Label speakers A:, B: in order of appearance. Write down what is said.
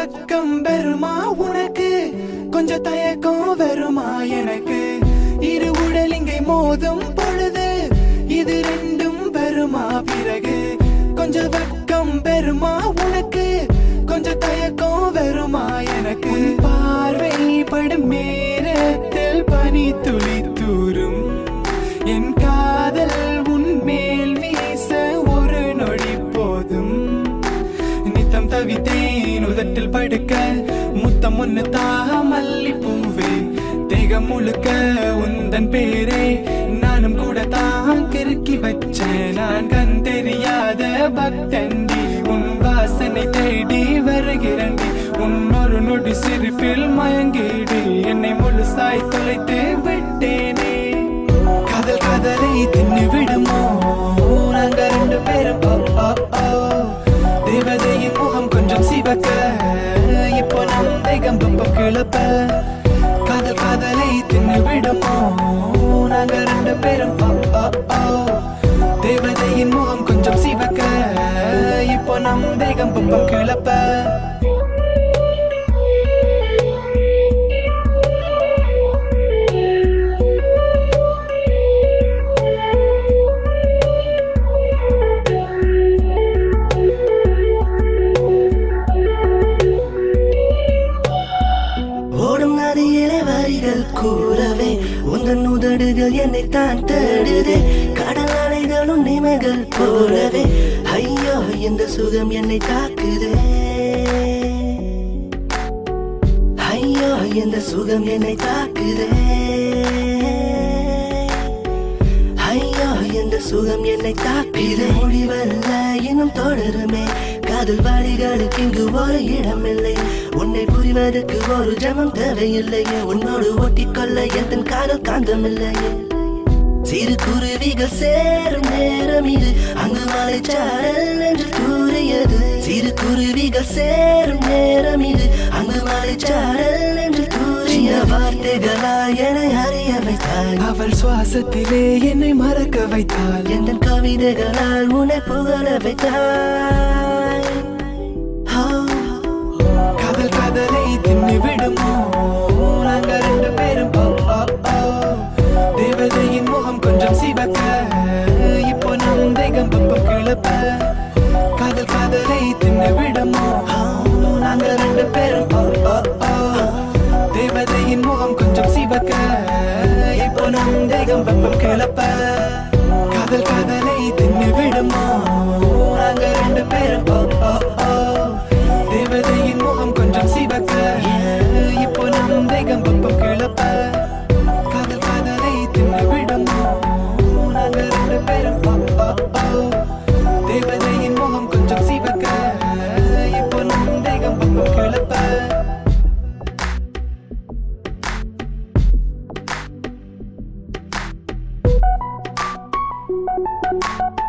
A: வெக்கம் பெருமா உனக்கு, கொஞ்சம் தயக்கம் வருமா எனக்கு. இரு உடல் இங்கே மோதும் பொழுது இது ரெண்டும் வருமா பிறகு. கொஞ்சம் வெக்கம் பெருமா உனக்கு, கொஞ்சம் தயக்கம் வருமா எனக்கு. பார்வை படும் நேரத்தில் பனி துளி தூரும், என் காதல் உன் மேல் வீச ஒரு நொடி போதும். நித்தம் தவித்தேன் உதட்டில் படுக்க, முத்தம் ஒன்னு தாமல்லி பூவே. தேகம் முழுக்க உந்தன் பேரே, நானும் கூட தான் கிறுக்கி வச்சேன். நான் கண் தெரியாத பக்தண்டி, உன் வாசனை தேடி வருகிறண்டி. உன்னொரு நொடி சிரிப்பில் மயங்கிடு, என்னை முழுசாய் தொலைத்து விட்டேனே. காதல் காதலை தின்னு விடுமோ நாங்க ரெண்டு பேரும். தேவதையின் முகம் கொஞ்சம் சிவக்க, இப்போ நம் தேகம் பம்பம் கிளப்ப. காதல் காதலை தின்னு விடுமோ நாங்க ரெண்டு பேரும். தேவதையின் முகம் கொஞ்சம் சிவக்க, இப்போ நம் தேகம் பம்பம் கிளப்ப. கூறவே உந்தன் உதடுகள் என்னை தான் தேடுதே. கடல் அலைகளும் நிமைகள் போலவே, ஐயோ இந்த சுகம் என்னை தாக்குதே. ஐயோ இந்த சுகம் என்னை தாக்குதே. ஐயோ இந்த சுகம் என்னை தாக்குதே. முடிவல்ல இன்னும் தொடருமே, காதல் வழிகளுக்கு இங்கு ஒரு இடமில்லை. உன்னை புரிவதற்கு ஒரு ஜமம் தேவையில்லையே, உன்னோடு ஒட்டிக்கொள்ள எந்த காதல் காந்தமில்லையே. சிறு குருவிகள் சேரும் நேரம் இது, அங்கு மலைச்சாரல் என்று கூறியது. சிறு குருவிகள் சேரும் நேரம் இது, அங்கு மலைச்சாரல் என்று கூறிய வார்த்தைகளால் என்னை அறிய வைத்தாள். அவள் சுவாசத்திலே என்னை மறக்க வைத்தாள். எந்த கவிதைகளால் உன்னை புகழ வைத்தாள். காதல் காதலை தின்னு விடுமோ நாங்க ரெண்டு பேரும். தேவதையின் முகம் கொஞ்சம் சிவக்க, இப்போ நம் தேகம் பம்பம் கிளப்ப. காதல் காதலை தின்னு விடுமோ நாங்க ரெண்டு பேரும். தேவதையின் முகம் கொஞ்சம் சிவக்க, இப்போ நம் தேகம் பம்பம் கிளப்ப.